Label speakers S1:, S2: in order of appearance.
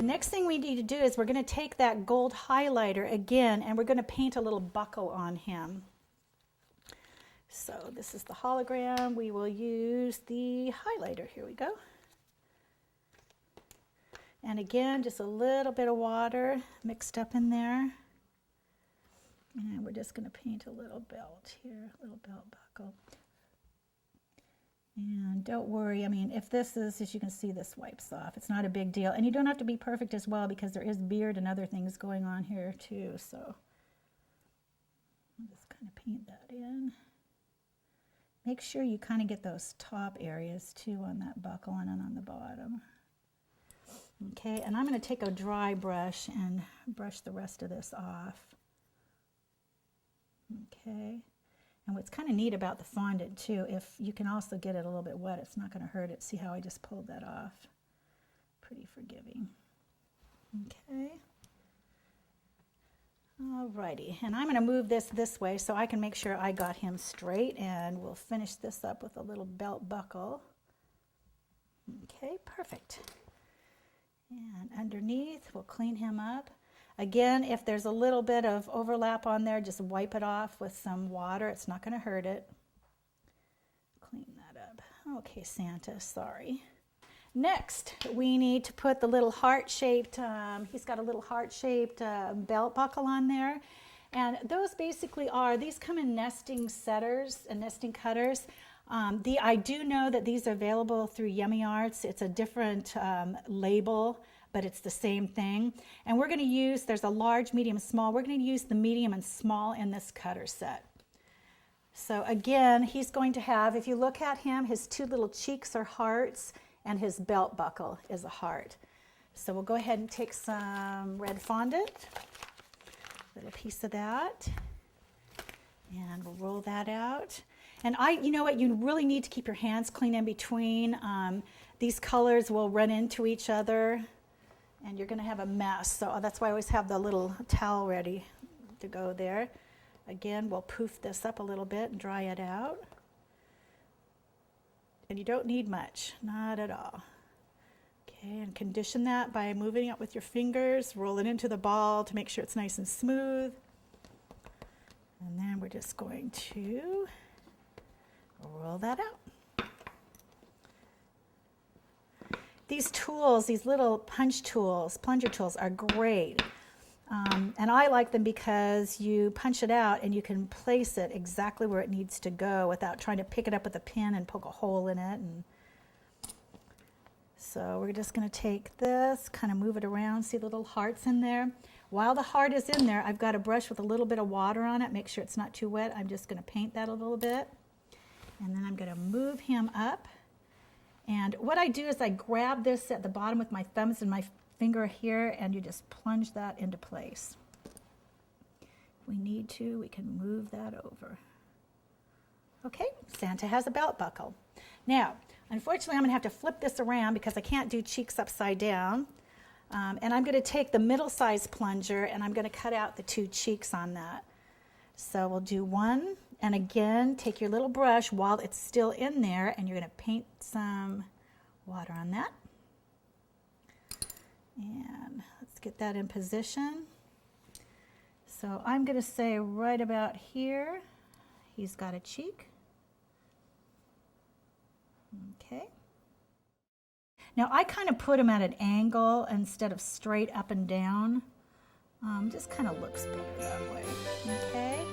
S1: The next thing we need to do is we're going to take that gold highlighter again and we're going to paint a little buckle on him. So this is the hologram. We will use the highlighter. Here we go. And again, just a little bit of water mixed up in there. And we're just going to paint a little belt here, a little belt buckle. And don't worry, I mean, if this is, as you can see, this wipes off. It's not a big deal. And you don't have to be perfect as well because there is beard and other things going on here too. So I'll just kind of paint that in. Make sure you kind of get those top areas too on that buckle and on the bottom. Okay, and I'm going to take a dry brush and brush the rest of this off. Okay. And what's kind of neat about the fondant too, if you can also get it a little bit wet, it's not going to hurt it. See how I just pulled that off? Pretty forgiving. Okay. Alrighty, and I'm going to move this way so I can make sure I got him straight, and we'll finish this up with a little belt buckle. Okay, perfect. And underneath, we'll clean him up. Again, if there's a little bit of overlap on there, just wipe it off with some water. It's not going to hurt it. Clean that up. Okay, Santa, sorry. Next, we need to put the little heart-shaped, he's got a little heart-shaped belt buckle on there. And those basically are, these come in nesting setters and nesting cutters. I do know that these are available through Yummy Arts. It's a different label, but it's the same thing. And we're going to use, there's a large, medium, small. We're going to use the medium and small in this cutter set. So again, he's going to have, if you look at him, his two little cheeks are hearts and his belt buckle is a heart. So we'll go ahead and take some red fondant, a little piece of that, and we'll roll that out. And you know what, you really need to keep your hands clean in between. These colors will run into each other and you're going to have a mess. So that's why I always have the little towel ready to go there. Again, we'll poof this up a little bit and dry it out. And you don't need much, not at all. Okay, and condition that by moving it with your fingers, roll it into the ball to make sure it's nice and smooth. And then we're just going to roll that out. These tools, these little punch tools, plunger tools are great. And I like them because you punch it out and you can place it exactly where it needs to go without trying to pick it up with a pin and poke a hole in it. And so we're just going to take this, kind of move it around, see the little hearts in there. While the heart is in there, I've got a brush with a little bit of water on it. Make sure it's not too wet. I'm just going to paint that a little bit. And then I'm going to move him up. And what I do is I grab this at the bottom with my thumbs and my finger here, and you just plunge that into place. If we need to, we can move that over. Okay, Santa has a belt buckle. Now, unfortunately, I'm going to have to flip this around because I can't do cheeks upside down. And I'm going to take the middle-sized plunger and I'm going to cut out the two cheeks on that. So we'll do one. And again, take your little brush while it's still in there, and you're going to paint some water on that. And let's get that in position. So I'm going to say right about here, he's got a cheek. Okay. Now I kind of put him at an angle instead of straight up and down. Just kind of looks better that way. Okay.